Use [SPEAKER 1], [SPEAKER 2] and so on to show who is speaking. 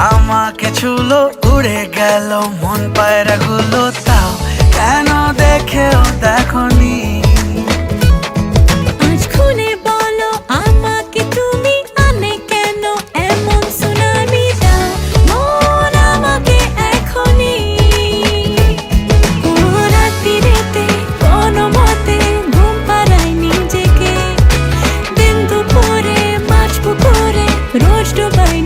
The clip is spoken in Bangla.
[SPEAKER 1] আমাকে ছুলো, উড়ে গেল মন পায়রা গুলো, তাও কেন দেখেও দেখনি।
[SPEAKER 2] আজ খুলে বলো আমাকে তুমি, আনে কেন এমন সুনামি? দাও মন আমাকে এখনই। রাত্রিরেতে কোনো মতে ঘুম পাড়াই নিজেকে, দিন দুপুরে মাছ পুকুরে রোজ ডুবাই